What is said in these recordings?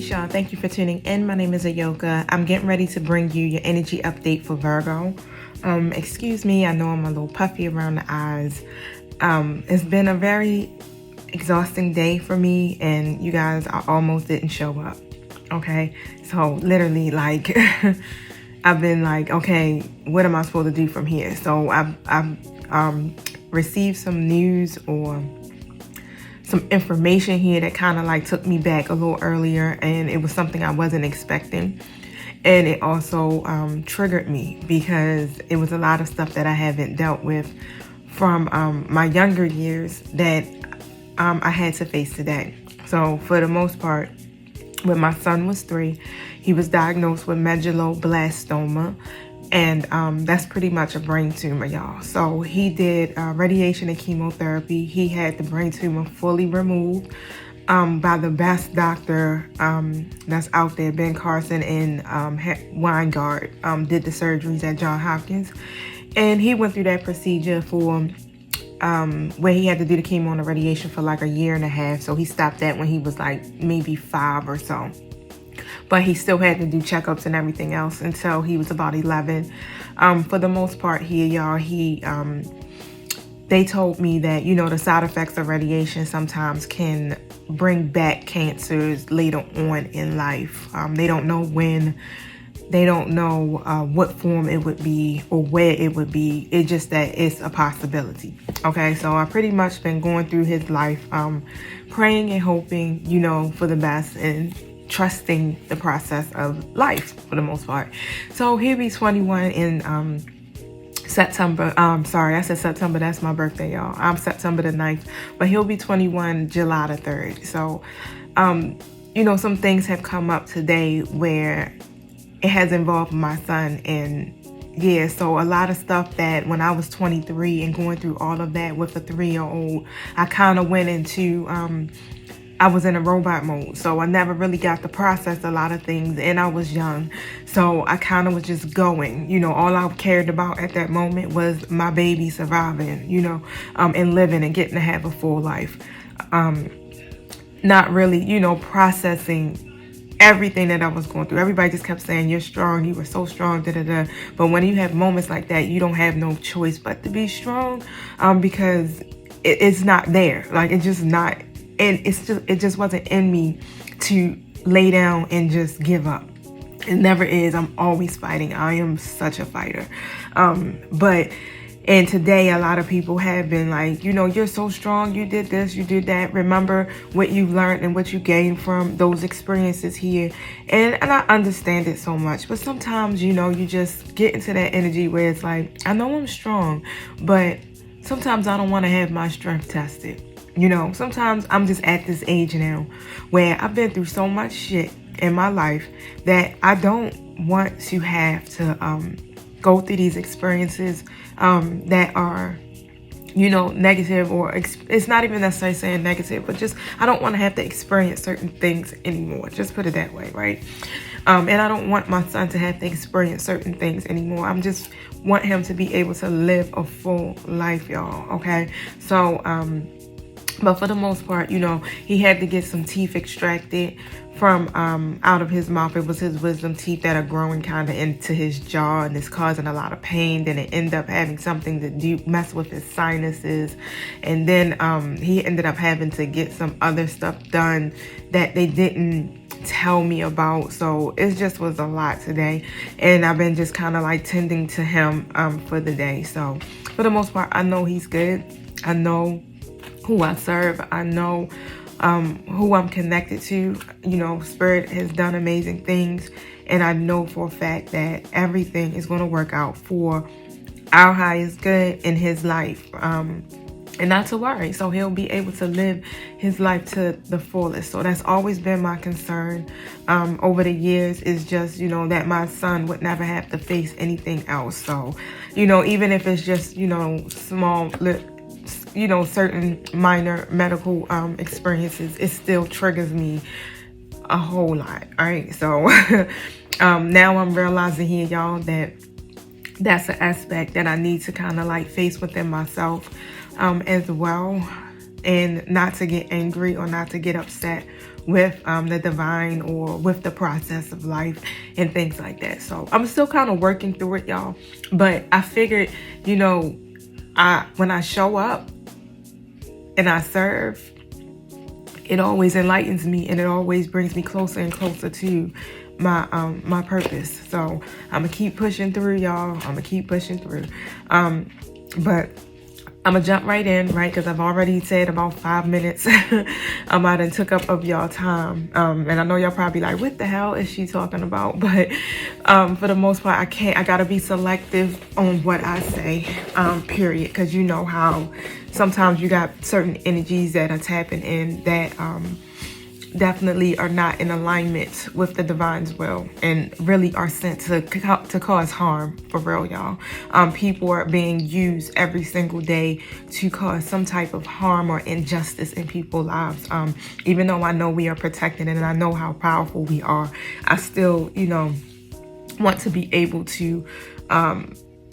Peace, y'all. Thank you for tuning in. My name is Ayoka. I'm getting ready to bring you your energy update for Virgo. Excuse me, I know I'm a little puffy around the eyes. It's been a very exhausting day for me, and you guys, I almost didn't show up. Okay, so literally, like, I've been like, okay, what am I supposed to do from here? So I've received some news or some information here that kind of like took me back a little earlier, and it was something I wasn't expecting. And it also triggered me because it was a lot of stuff that I haven't dealt with from my younger years that I had to face today. So for the most part, when my son was 3, he was diagnosed with medulloblastoma, and that's pretty much a brain tumor, y'all. So he did radiation and chemotherapy. He had the brain tumor fully removed by the best doctor that's out there, Ben Carson and Weingart, did the surgeries at Johns Hopkins. And he went through that procedure for where he had to do the chemo and the radiation for like a year and a half. So he stopped that when he was like maybe 5 or so. But he still had to do checkups and everything else until he was about 11. For the most part here, y'all, they told me that, you know, the side effects of radiation sometimes can bring back cancers later on in life. They don't know when, they don't know what form it would be or where it would be. It's just that it's a possibility. Okay, so I've pretty much been going through his life, praying and hoping, you know, for the best and trusting the process of life for the most part. So he'll be 21 in September. Sorry, I said September. That's my birthday, y'all. I'm September the 9th, but he'll be 21 July the 3rd. So, you know, some things have come up today where it has involved my son. And yeah, so a lot of stuff that when I was 23 and going through all of that with a 3-year-old, I kind of went into, I was in a robot mode. So I never really got to process a lot of things, and I was young. So I kind of was just going, you know, all I cared about at that moment was my baby surviving, you know, and living and getting to have a full life. Not really, you know, processing everything that I was going through. Everybody just kept saying, you're strong, you were so strong, da-da-da. But when you have moments like that, you don't have no choice but to be strong, because it's not there. Like, it's just not. And it just wasn't in me to lay down and just give up. It never is. I'm always fighting. I am such a fighter. And today a lot of people have been like, you know, you're so strong. You did this, you did that. Remember what you learned and what you gained from those experiences here. And I understand it so much. But sometimes, you know, you just get into that energy where it's like, I know I'm strong, but sometimes I don't want to have my strength tested. You know, sometimes I'm just at this age now where I've been through so much shit in my life that I don't want to have to go through these experiences that are, you know, negative, or it's not even necessarily saying negative, but just I don't want to have to experience certain things anymore. Just put it that way, right? And I don't want my son to have to experience certain things anymore. I'm just want him to be able to live a full life, y'all. Okay, so but for the most part, you know, he had to get some teeth extracted from out of his mouth. It was his wisdom teeth that are growing kind of into his jaw, and it's causing a lot of pain. Then it ended up having something to do mess with his sinuses, and then he ended up having to get some other stuff done that they didn't tell me about. So it just was a lot today, and I've been just kind of like tending to him for the day. So for the most part, I know he's good. I know who I serve. I know who I'm connected to. You know, Spirit has done amazing things, and I know for a fact that everything is going to work out for our highest good in his life, and not to worry. So he'll be able to live his life to the fullest. So that's always been my concern over the years, is just, you know, that my son would never have to face anything else. So, you know, even if it's just, you know, small, you know, certain minor medical experiences, it still triggers me a whole lot. All right, so now I'm realizing here, y'all, that that's an aspect that I need to kind of like face within myself as well. and not to get angry or not to get upset with the divine or with the process of life and things like that. So I'm still kind of working through it, y'all. But I figured, you know, when I show up and I serve, it always enlightens me and it always brings me closer and closer to my purpose. So I'm gonna keep pushing through, y'all. I'm gonna keep pushing through. But I'm gonna jump right in, right? Because I've already said about 5 minutes. I done took up of y'all time. And I know y'all probably like, what the hell is she talking about? But for the most part, I gotta be selective on what I say, period. Because you know how sometimes you got certain energies that are tapping in that definitely are not in alignment with the divine's will and really are sent to cause harm, for real, y'all. People are being used every single day to cause some type of harm or injustice in people's lives. Even though I know we are protected and I know how powerful we are, I still, you know, want to be able to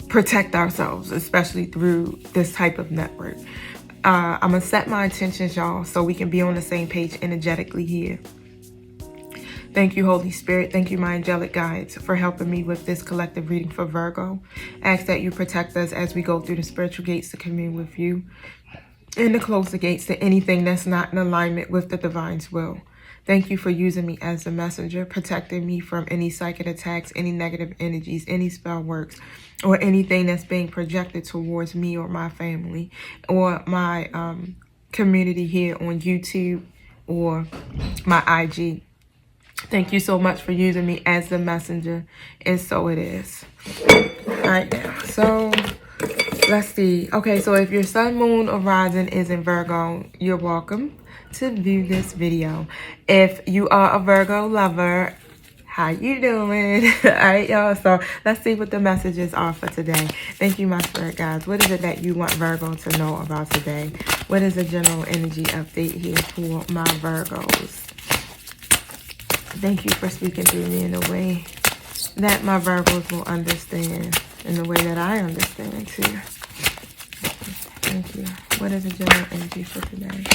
protect ourselves, especially through this type of network. I'm gonna set my intentions, y'all, so we can be on the same page energetically here. Thank you, Holy Spirit. Thank you, my angelic guides, for helping me with this collective reading for Virgo. Ask that you protect us as we go through the spiritual gates to commune with you and to close the gates to anything that's not in alignment with the divine's will. Thank you for using me as a messenger, protecting me from any psychic attacks, any negative energies, any spell works, or anything that's being projected towards me or my family or my community here on YouTube or my IG. Thank you so much for using me as the messenger, and so it is. All right, now, so let's see. Okay, so if your sun, moon, or rising is in Virgo, you're welcome to view this video. If you are a Virgo lover, how you doing? All right, y'all, so let's see what the messages are for today. Thank you, my spirit guides. What is it that you want Virgo to know about today? What is a general energy update here for my Virgos? Thank you for speaking through me in a way that my Virgos will understand, in the way that I understand too. Thank you. What is a general energy for today?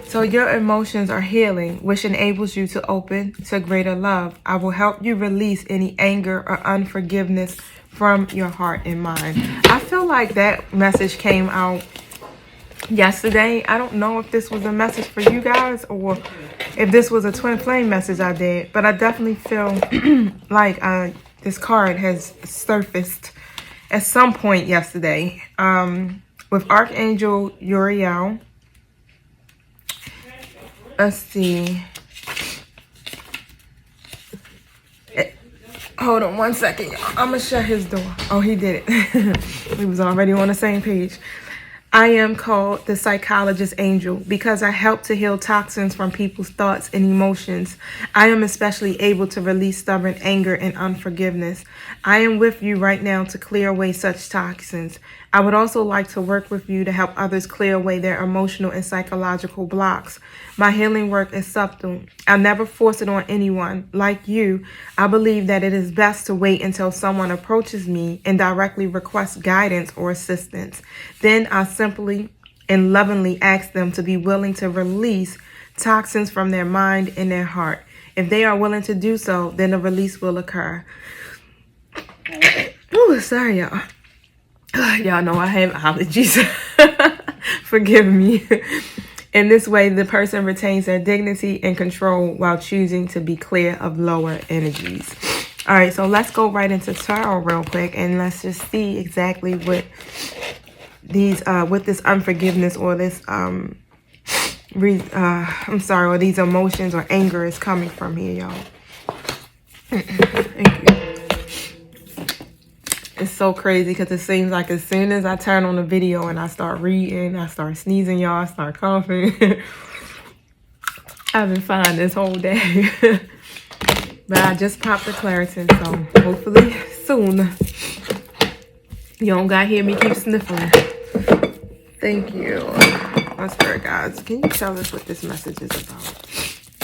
So your emotions are healing, which enables you to open to greater love. I will help you release any anger or unforgiveness from your heart and mind. I feel like that message came out yesterday. I don't know if this was a message for you guys or if this was a twin flame message I did, but I definitely feel like this card has surfaced at some point yesterday with Archangel Uriel. Let's see. Hold on one second, y'all. I'm gonna shut his door. Oh, he did it. We was already on the same page. I am called the psychologist angel because I help to heal toxins from people's thoughts and emotions. I am especially able to release stubborn anger and unforgiveness. I am with you right now to clear away such toxins. I would also like to work with you to help others clear away their emotional and psychological blocks. My healing work is subtle. I'll never force it on anyone. Like you, I believe that it is best to wait until someone approaches me and directly requests guidance or assistance. Then I'll simply and lovingly ask them to be willing to release toxins from their mind and their heart. If they are willing to do so, then a release will occur. Oh, sorry, y'all. Y'all know I have allergies. Forgive me. In this way, the person retains their dignity and control while choosing to be clear of lower energies. All right, so let's go right into tarot real quick, and let's just see exactly what these, what this unforgiveness or this, or these emotions or anger is coming from here, y'all. Thank you. It's so crazy because it seems like as soon as I turn on the video and I start reading, I start sneezing, y'all, I start coughing. I've been fine this whole day. But I just popped the Claritin, so hopefully soon you don't gotta hear me keep sniffling. Thank you. My spirit guides, can you tell us what this message is about?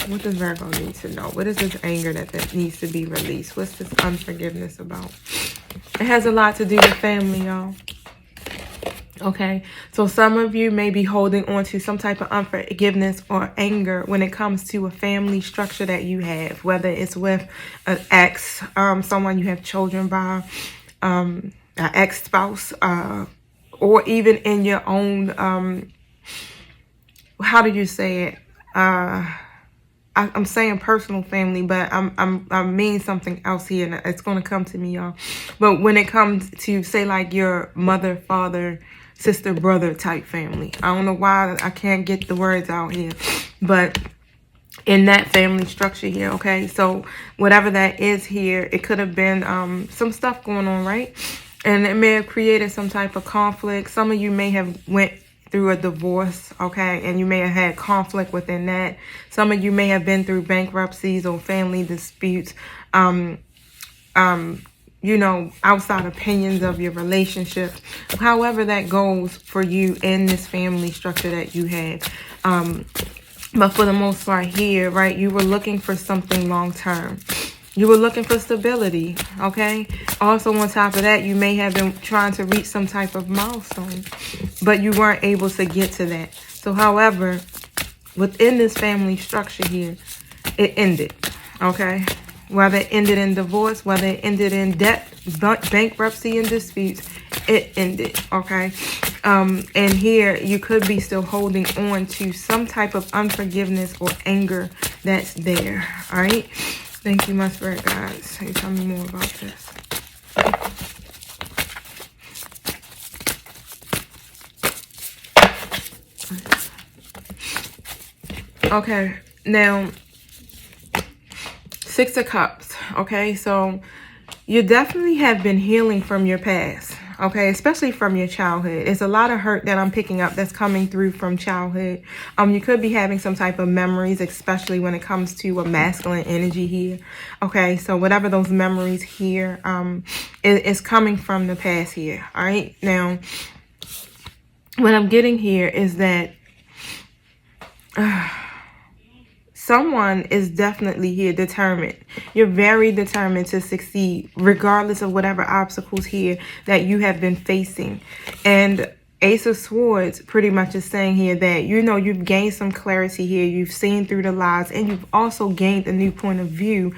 What does Virgo need to know? What is this anger that needs to be released? What's this unforgiveness about? It has a lot to do with family, y'all. Okay, so some of you may be holding on to some type of unforgiveness or anger when it comes to a family structure that you have, whether it's with an ex, someone you have children by, an ex-spouse, or even in your own, how do you say it? I'm saying personal family, but I mean something else here, and it's going to come to me, y'all. But when it comes to, say, like your mother, father, sister, brother type family, I don't know why I can't get the words out here, but in that family structure here, okay? So whatever that is here, it could have been some stuff going on, right? And it may have created some type of conflict. Some of you may have went through a divorce, okay, and you may have had conflict within that. Some of you may have been through bankruptcies or family disputes, you know, outside opinions of your relationship. However that goes for you in this family structure that you had. But for the most part here, right, you were looking for something long-term. You were looking for stability, okay? Also, on top of that, you may have been trying to reach some type of milestone, but you weren't able to get to that. So, however, within this family structure here, it ended, okay? Whether it ended in divorce, whether it ended in debt, bankruptcy, and disputes, it ended, okay? And here, you could be still holding on to some type of unforgiveness or anger that's there, all right? Thank you, my spirit guides. Can you tell me more about this? Okay, now, Six of Cups, okay? So, you definitely have been healing from your past, okay? Especially from your childhood. It's a lot of hurt that I'm picking up that's coming through from childhood. You could be having some type of memories, especially when it comes to a masculine energy here, okay? So whatever those memories here is coming from the past here, all right? Now, what I'm getting here is that someone is definitely here determined. You're very determined to succeed, regardless of whatever obstacles here that you have been facing. And Ace of Swords pretty much is saying here that, you know, you've gained some clarity here. You've seen through the lies, and you've also gained a new point of view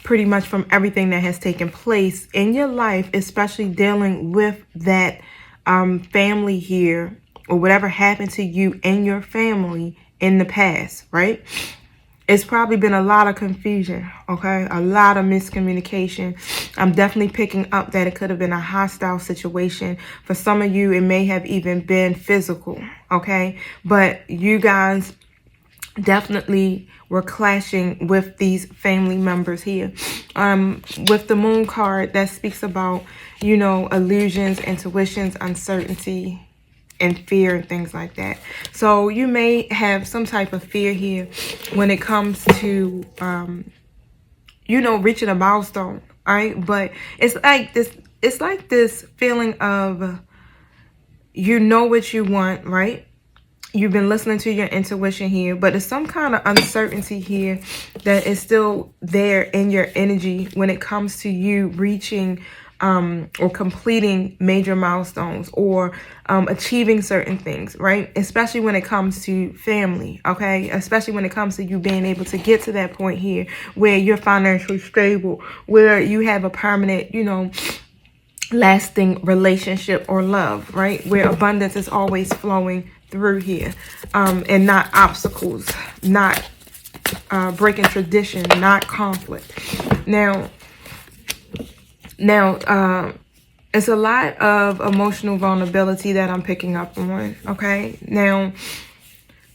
pretty much from everything that has taken place in your life, especially dealing with that family here, or whatever happened to you and your family in the past, right? It's probably been a lot of confusion, okay? A lot of miscommunication. I'm definitely picking up that it could have been a hostile situation. For some of you, it may have even been physical, okay? But you guys definitely were clashing with these family members here. With the Moon card, that speaks about, you know, illusions, intuitions, uncertainty, and fear and things like that. So you may have some type of fear here when it comes to, you know, reaching a milestone, all right? But it's like this feeling of, you know what you want, right? You've been listening to your intuition here, but there's some kind of uncertainty here that is still there in your energy when it comes to you reaching or completing major milestones, or achieving certain things, right? Especially when it comes to family, okay? Especially when it comes to you being able to get to that point here where you're financially stable, where you have a permanent, you know, lasting relationship or love, right? Where abundance is always flowing through here, and not obstacles, not breaking tradition, not conflict. Now, it's a lot of emotional vulnerability that I'm picking up on, okay? Now,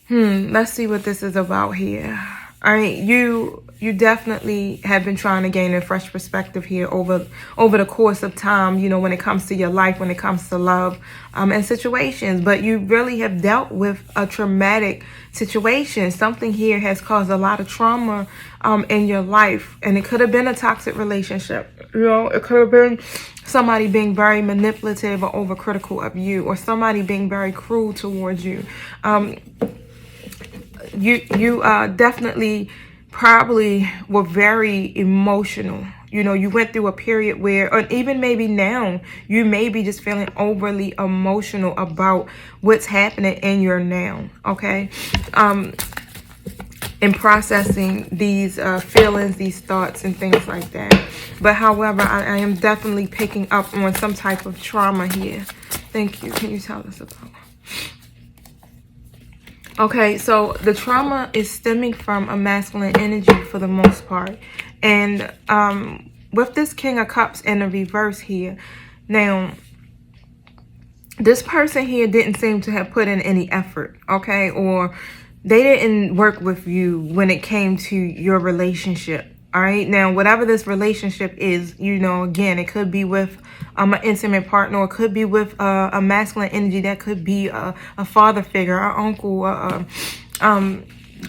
let's see what this is about here. All right, you definitely have been trying to gain a fresh perspective here over the course of time, you know, when it comes to your life, when it comes to love and situations. But you really have dealt with a traumatic situation. Something here has caused a lot of trauma in your life. And it could have been a toxic relationship. You know, it could have been somebody being very manipulative or overcritical of you, or somebody being very cruel towards you. You definitely probably were very emotional. You know, you went through a period where, or even maybe now, you may be just feeling overly emotional about what's happening in your now, okay? In processing these feelings, these thoughts, and things like that. But however, I am definitely picking up on some type of trauma here. Thank you. Can you tell us about? Okay, so the trauma is stemming from a masculine energy for the most part. And with this King of Cups in the reverse here, now, this person here didn't seem to have put in any effort, okay? Or they didn't work with you when it came to your relationship, all right? Now, whatever this relationship is, you know, again, it could be with an intimate partner, or it could be with a masculine energy. That could be a father figure, an uncle,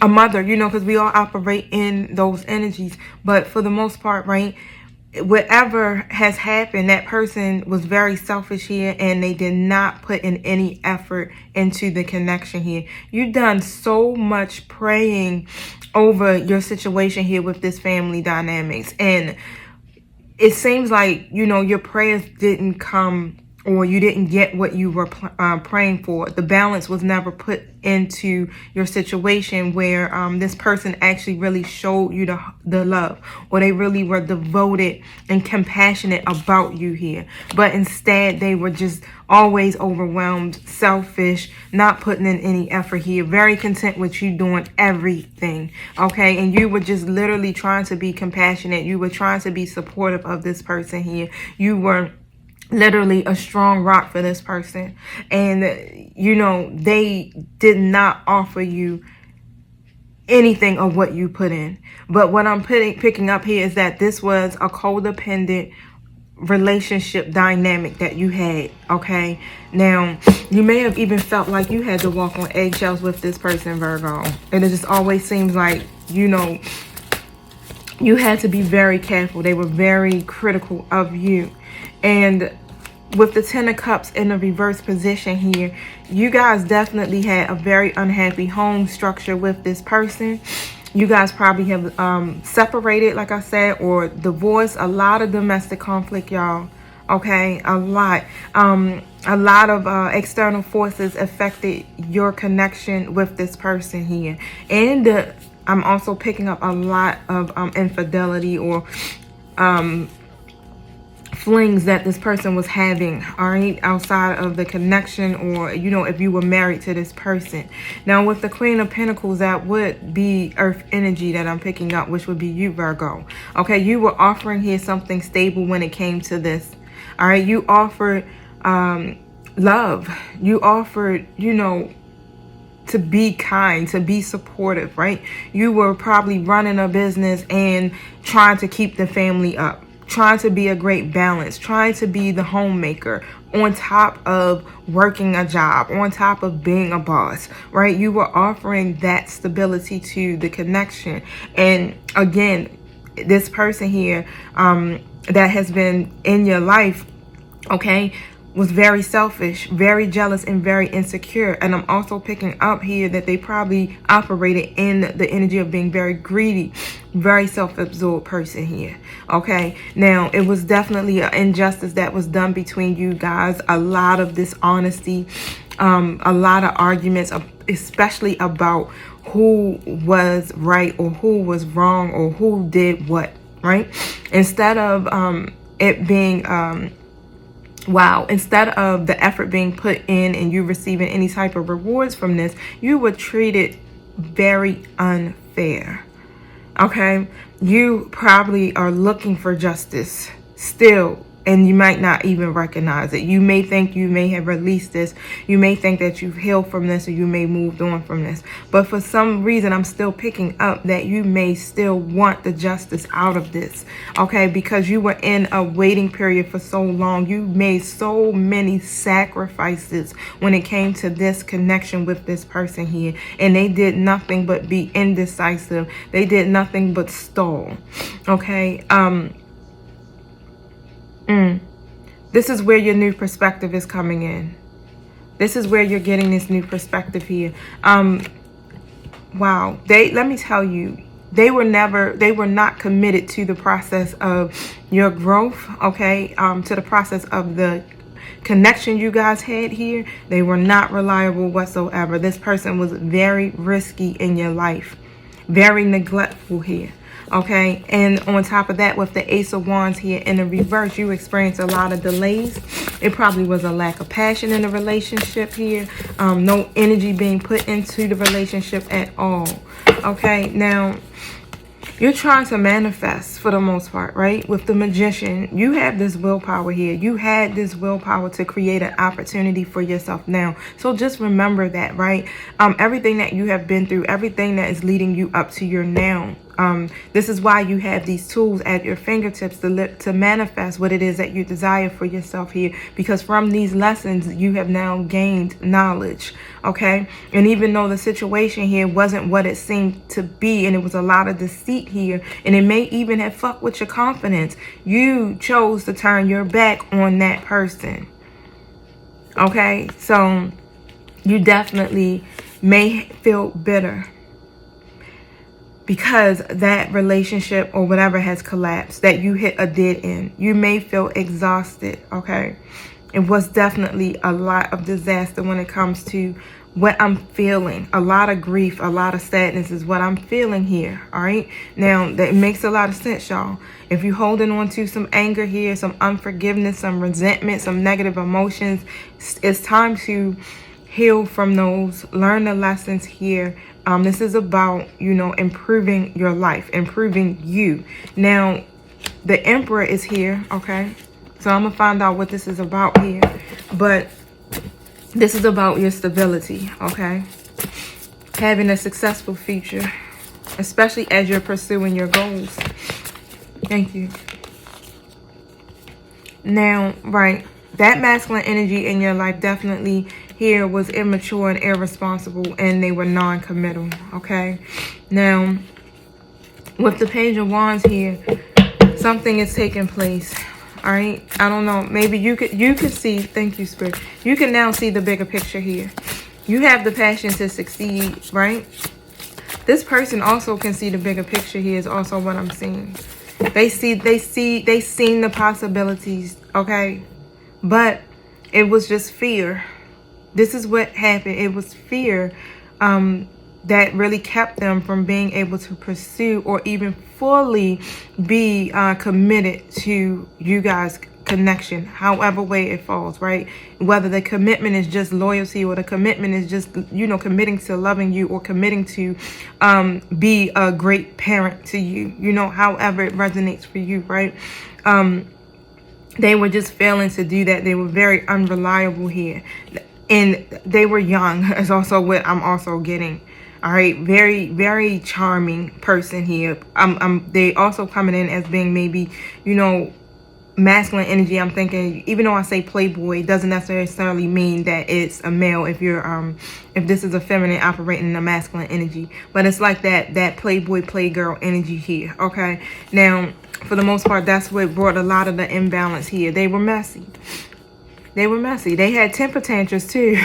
a mother, you know, because we all operate in those energies. But for the most part, right, whatever has happened, that person was very selfish here, and they did not put in any effort into the connection here. You've done so much praying over your situation here with this family dynamics, and it seems like, you know, your prayers didn't come, or you didn't get what you were praying for. The balance was never put into your situation where this person actually really showed you the love, or they really were devoted and compassionate about you here. But instead, they were just always overwhelmed, selfish, not putting in any effort here, very content with you doing everything, okay? And you were just literally trying to be compassionate. You were trying to be supportive of this person here. You were literally a strong rock for this person, and you know, they did not offer you anything of what you put in. But what I'm picking up here is that this was a codependent relationship dynamic that you had, okay? Now, you may have even felt like you had to walk on eggshells with this person, Virgo, and it just always seems like, you know, you had to be very careful. They were very critical of you. And with the Ten of Cups in the reverse position here, you guys definitely had a very unhappy home structure with this person. You guys probably have separated, like I said, or divorced. A lot of domestic conflict, y'all. Okay, a lot of external forces affected your connection with this person here. And I'm also picking up a lot of infidelity, or flings that this person was having, all right, outside of the connection, or, you know, if you were married to this person. Now, with the Queen of Pentacles, that would be earth energy that I'm picking up, which would be you, Virgo. Okay, you were offering here something stable when it came to this, all right? You offered love. You offered, you know, to be kind, to be supportive, right? You were probably running a business and trying to keep the family up, trying to be a great balance, trying to be the homemaker on top of working a job, on top of being a boss, right? You were offering that stability to the connection. And again, this person here that has been in your life, okay, was very selfish, very jealous, and very insecure. And I'm also picking up here that they probably operated in the energy of being very greedy, very self-absorbed person here. Okay, now it was definitely an injustice that was done between you guys. A lot of dishonesty, a lot of arguments, especially about who was right or who was wrong or who did what, right? Instead of it being instead of the effort being put in and you receiving any type of rewards from this, you were treated very unfair. Okay, you probably are looking for justice still, and you might not even recognize it. You may think you may have released this. You may think that you've healed from this, or you may moved on from this. But for some reason, I'm still picking up that you may still want the justice out of this. Okay, because you were in a waiting period for so long. You made so many sacrifices when it came to this connection with this person here. And they did nothing but be indecisive. They did nothing but stall. Okay, this is where your new perspective is coming in. This is where you're getting this new perspective here. Wow. Let me tell you, they were not committed to the process of your growth, okay, to the process of the connection you guys had here. They were not reliable whatsoever. This person was very risky in your life, very neglectful here, okay. And on top of that, with the Ace of Wands here in the reverse, you experienced a lot of delays. It probably was a lack of passion in the relationship here, no energy being put into the relationship at all, okay. Now you're trying to manifest for the most part, right? With the Magician, you have this willpower here. You had this willpower to create an opportunity for yourself now. So just remember that, right? Everything that you have been through, everything that is leading you up to your now. This is why you have these tools at your fingertips to manifest what it is that you desire for yourself here. Because from these lessons, you have now gained knowledge, okay? And even though the situation here wasn't what it seemed to be, and it was a lot of deceit here, and it may even have fucked with your confidence, you chose to turn your back on that person, okay? So you definitely may feel bitter because that relationship or whatever has collapsed, that you hit a dead end. You may feel exhausted, okay? It was definitely a lot of disaster when it comes to what I'm feeling. A lot of grief, a lot of sadness is what I'm feeling here, all right? Now, that makes a lot of sense, y'all. If you're holding on to some anger here, some unforgiveness, some resentment, some negative emotions, it's time to heal from those, learn the lessons here. This is about, you know, improving your life, improving you. Now, the Emperor is here, okay? So I'm going to find out what this is about here. But this is about your stability, okay? Having a successful future, especially as you're pursuing your goals. Thank you. Now, right, that masculine energy in your life definitely here was immature and irresponsible, and they were non-committal, okay? Now, with the Page of Wands here, something is taking place, all right? I don't know, maybe you could see, thank you, Spirit. You can now see the bigger picture here. You have the passion to succeed, right? This person also can see the bigger picture here is also what I'm seeing. They seen the possibilities, okay? But it was just fear. This is what happened. It was fear that really kept them from being able to pursue or even fully be committed to you guys' connection, however way it falls, right? Whether the commitment is just loyalty or the commitment is just, you know, committing to loving you or committing to be a great parent to you, you know, however it resonates for you, right? They were just failing to do that. They were very unreliable here. And they were young is also what I'm also getting. All right, very, very charming person here. They also coming in as being maybe, you know, masculine energy. I'm thinking, even though I say playboy, it doesn't necessarily mean that it's a male if you're if this is a feminine operating in a masculine energy. But it's like that playboy, playgirl energy here. Okay. Now, for the most part, that's what brought a lot of the imbalance here. They were messy. They were messy. They had temper tantrums too.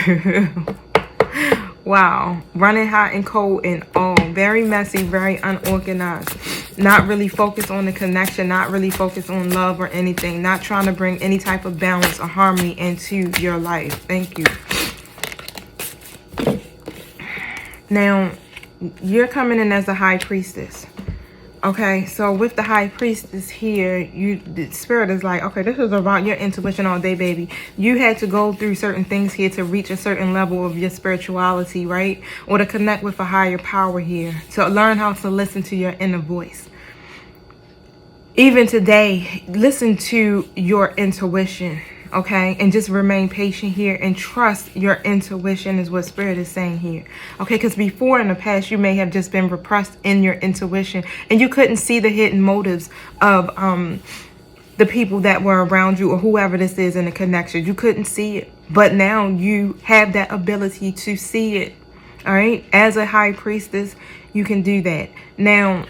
Wow. Running hot and cold and all. Very messy, very unorganized. Not really focused on the connection. Not really focused on love or anything. Not trying to bring any type of balance or harmony into your life. Thank you. Now, you're coming in as a high priestess. Okay, so with the high priestess here, the spirit is like, okay, this is about your intuition all day, baby. You had to go through certain things here to reach a certain level of your spirituality, right? Or to connect with a higher power here, to learn how to listen to your inner voice. Even today, listen to your intuition, okay? And just remain patient here and trust your intuition is what Spirit is saying here, okay? Because before in the past, you may have just been repressed in your intuition and you couldn't see the hidden motives of the people that were around you or whoever this is in the connection. You couldn't see it, but now you have that ability to see it, all right? As a high priestess, you can do that. Now,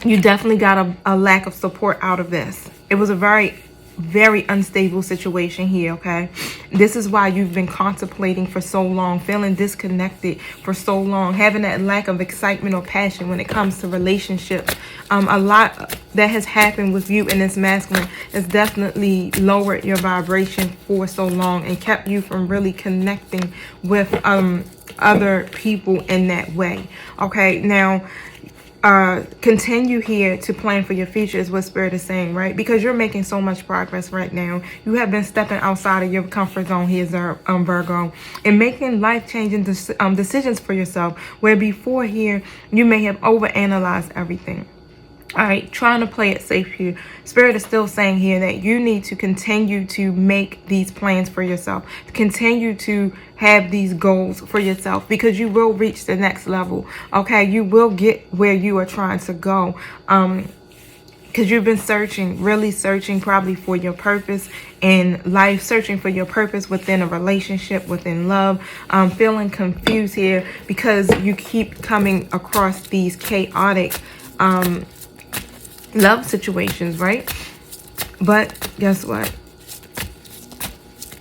you definitely got a lack of support out of this. It was a very very unstable situation here, okay? This is why you've been contemplating for so long, feeling disconnected for so long, having that lack of excitement or passion when it comes to relationships. A lot that has happened with you in this masculine has definitely lowered your vibration for so long and kept you from really connecting with other people in that way. Okay, now continue here to plan for your future is what Spirit is saying, right? Because you're making so much progress right now. You have been stepping outside of your comfort zone here, Virgo, and making life-changing decisions for yourself, where before here you may have overanalyzed everything. All right, trying to play it safe here. Spirit is still saying here that you need to continue to make these plans for yourself. Continue to have these goals for yourself, because you will reach the next level. Okay, you will get where you are trying to go. Because you've been searching, really searching probably for your purpose in life, searching for your purpose within a relationship, within love, feeling confused here because you keep coming across these chaotic love situations, right? But guess what?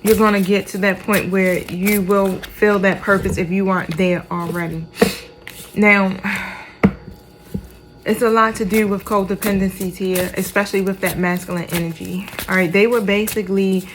You're going to get to that point where you will feel that purpose if you aren't there already. Now, it's a lot to do with codependencies here, especially with that masculine energy. All right, they were basically,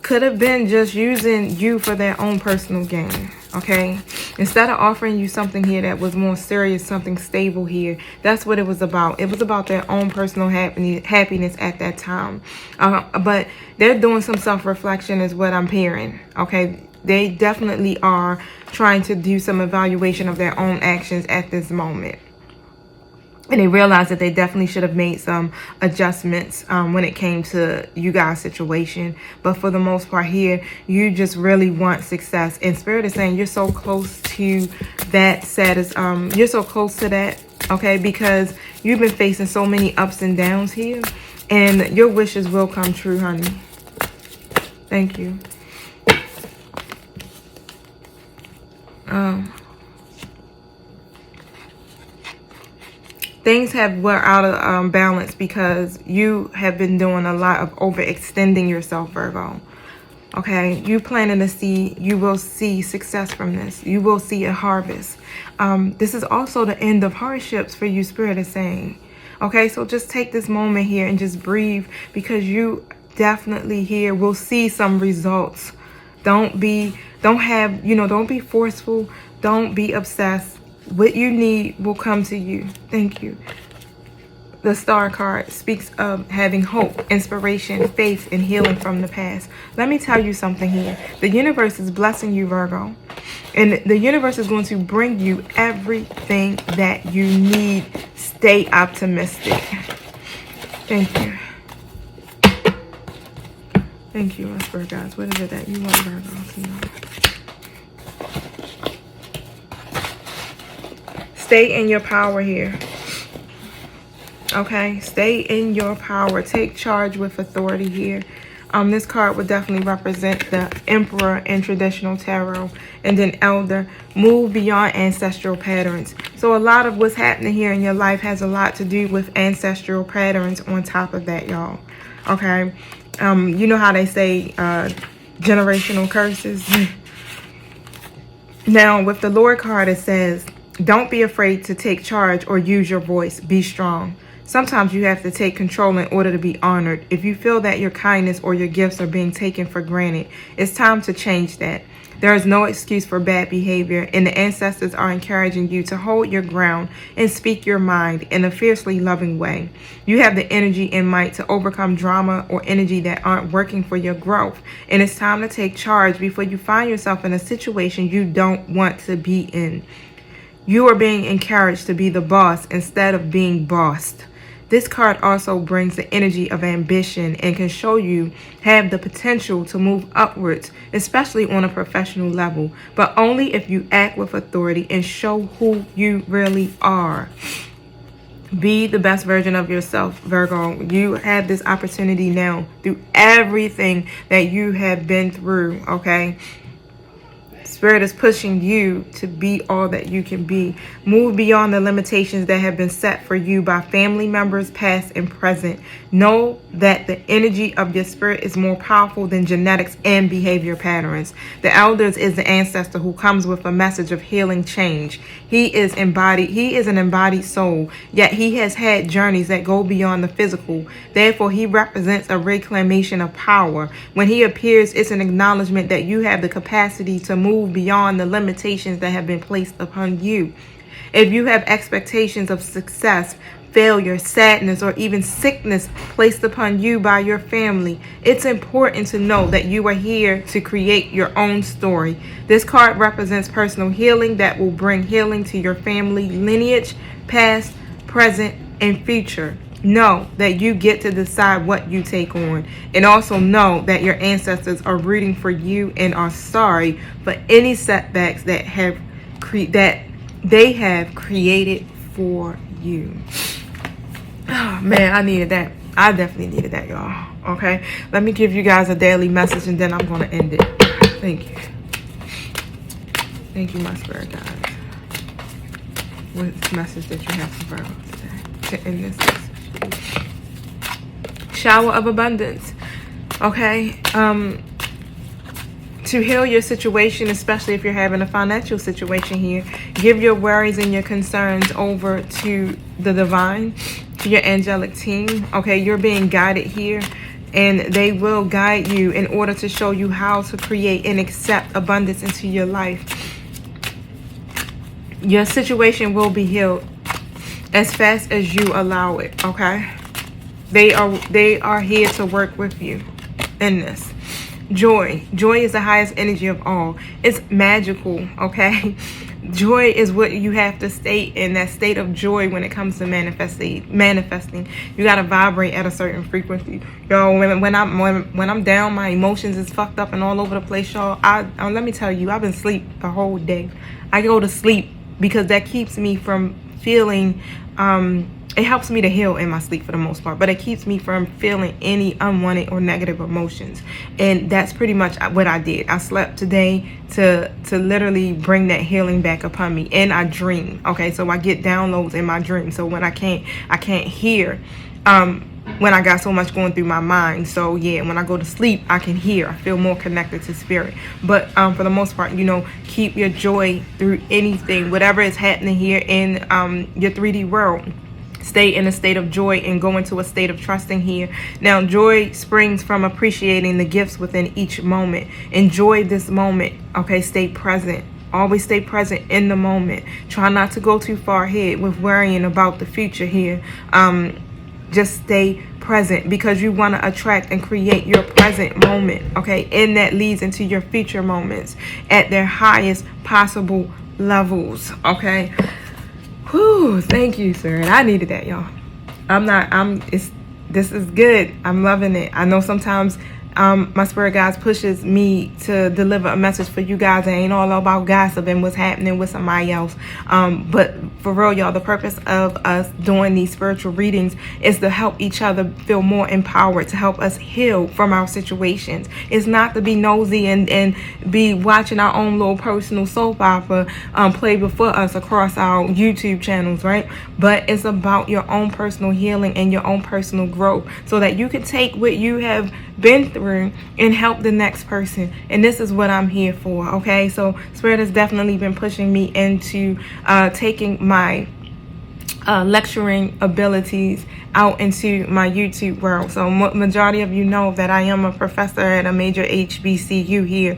could have been just using you for their own personal gain. Okay, instead of offering you something here that was more serious, something stable here, that's what it was about. It was about their own personal happiness at that time. But they're doing some self-reflection is what I'm hearing. Okay, they definitely are trying to do some evaluation of their own actions at this moment. And they realized that they definitely should have made some adjustments when it came to you guys' situation. But for the most part here, you just really want success. And Spirit is saying you're so close to that status. You're so close to that, okay? Because you've been facing so many ups and downs here. And your wishes will come true, honey. Thank you. Things were out of balance because you have been doing a lot of overextending yourself, Virgo. Okay, you planting a seed, you will see success from this. You will see a harvest. This is also the end of hardships for you, Spirit is saying. Okay, so just take this moment here and just breathe, because you definitely here will see some results. Don't be forceful. Don't be obsessed. What you need will come to you. Thank you. The Star card speaks of having hope, inspiration, faith, and healing from the past. Let me tell you something here. The universe is blessing you, Virgo. And the universe is going to bring you everything that you need. Stay optimistic. Thank you. Thank you, Spirit guys. What is it that you want, Virgo? Stay in your power here. Okay, stay in your power. Take charge with authority here. This card would definitely represent the Emperor in traditional tarot, and then Elder. Move beyond ancestral patterns. So a lot of what's happening here in your life has a lot to do with ancestral patterns on top of that, y'all. Okay, you know how they say generational curses. Now with the Lord card, it says, don't be afraid to take charge or use your voice. Be strong. Sometimes you have to take control in order to be honored. If you feel that your kindness or your gifts are being taken for granted, it's time to change that. There is no excuse for bad behavior, and the ancestors are encouraging you to hold your ground and speak your mind in a fiercely loving way. You have the energy and might to overcome drama or energy that aren't working for your growth, and it's time to take charge before you find yourself in a situation you don't want to be in. You are being encouraged to be the boss instead of being bossed. This card also brings the energy of ambition and can show you have the potential to move upwards, especially on a professional level, but only if you act with authority and show who you really are. Be the best version of yourself, Virgo. You have this opportunity now through everything that you have been through, okay? Spirit is pushing you to be all that you can be. Move beyond the limitations that have been set for you by family members, past and present. Know that the energy of your spirit is more powerful than genetics and behavior patterns. The elders is the ancestor who comes with a message of healing change. He is an embodied soul, yet he has had journeys that go beyond the physical. Therefore, he represents a reclamation of power. When he appears, it's an acknowledgement that you have the capacity to move beyond the limitations that have been placed upon you. If you have expectations of success, failure, sadness, or even sickness placed upon you by your family, it's important to know that you are here to create your own story. This card represents personal healing that will bring healing to your family lineage, past, present, and future. Know that you get to decide what you take on, and also know that your ancestors are rooting for you and are sorry for any setbacks that they have created for you. Oh man, I needed that. I definitely needed that, y'all. Okay, let me give you guys a daily message, and then I'm gonna end it. Thank you, my spirit guides. What message that you have for Virgo today to end this message? Shower of abundance. Okay, to heal your situation, especially if you're having a financial situation here, give your worries and your concerns over to the divine, to your angelic team. Okay, you're being guided here, and they will guide you in order to show you how to create and accept abundance into your life. Your situation will be healed as fast as you allow it. Okay, they are here to work with you in this. Joy is the highest energy of all. It's magical. Okay, joy is what you have to stay in, that state of joy when it comes to manifesting. You got to vibrate at a certain frequency, y'all. When I'm down, my emotions is fucked up and all over the place, y'all. Let me tell you, I've been asleep the whole day. I go to sleep because that keeps me from feeling it helps me to heal in my sleep for the most part, but it keeps me from feeling any unwanted or negative emotions. And that's pretty much what I did. I slept today to literally bring that healing back upon me. And I dream. Okay, so I get downloads in my dream. So when I can't hear when I got so much going through my mind. So yeah, when I go to sleep, I can hear. I feel more connected to spirit. But for the most part, keep your joy through anything, whatever is happening here in your 3D world. Stay in a state of joy and go into a state of trusting here. Now, joy springs from appreciating the gifts within each moment. Enjoy this moment. Okay, stay present. Always stay present in the moment. Try not to go too far ahead with worrying about the future here. Just stay present, because you want to attract and create your present moment. Okay, and that leads into your future moments at their highest possible levels. Okay. Whew, thank you, sir. And I needed that, y'all. This is good. I'm loving it. I know sometimes my spirit guides pushes me to deliver a message for you guys. It ain't all about gossip and what's happening with somebody else. But for real, y'all, the purpose of us doing these spiritual readings is to help each other feel more empowered, to help us heal from our situations. It's not to be nosy and be watching our own little personal soap opera play before us across our YouTube channels, right? But it's about your own personal healing and your own personal growth, so that you can take what you have been through and help the next person. And this is what I'm here for. Okay, so spirit has definitely been pushing me into taking my lecturing abilities out into my YouTube world. So majority of you know that I am a professor at a major HBCU here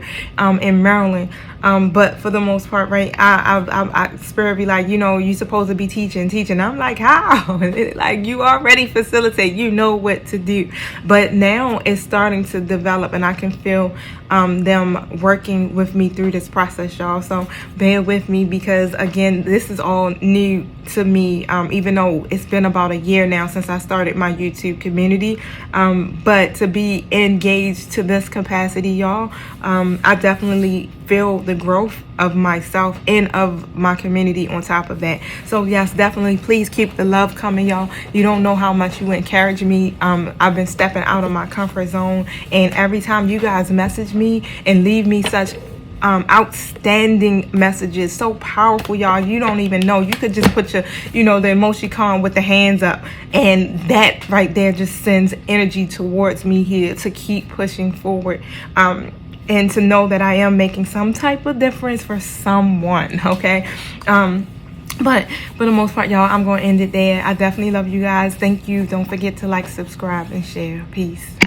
in Maryland. But for the most part, right, I spirit be like, you supposed to be teaching. I'm like, how? Like, you already facilitate, you know what to do. But now it's starting to develop, and I can feel them working with me through this process, y'all. So bear with me, because again, this is all new to me, even though it's been about a year now since I started my YouTube community. But to be engaged to this capacity, y'all, I definitely feel the growth of myself and of my community on top of that. So yes, definitely please keep the love coming, y'all. You don't know how much you encourage me. I've been stepping out of my comfort zone, and every time you guys message me and leave me such outstanding messages, so powerful, y'all. You don't even know. You could just put your, you know, the emoticon with the hands up, and that right there just sends energy towards me here to keep pushing forward, and to know that I am making some type of difference for someone. Okay. But for the most part, y'all, I'm going to end it there. I definitely love you guys. Thank you. Don't forget to like, subscribe, and share. Peace.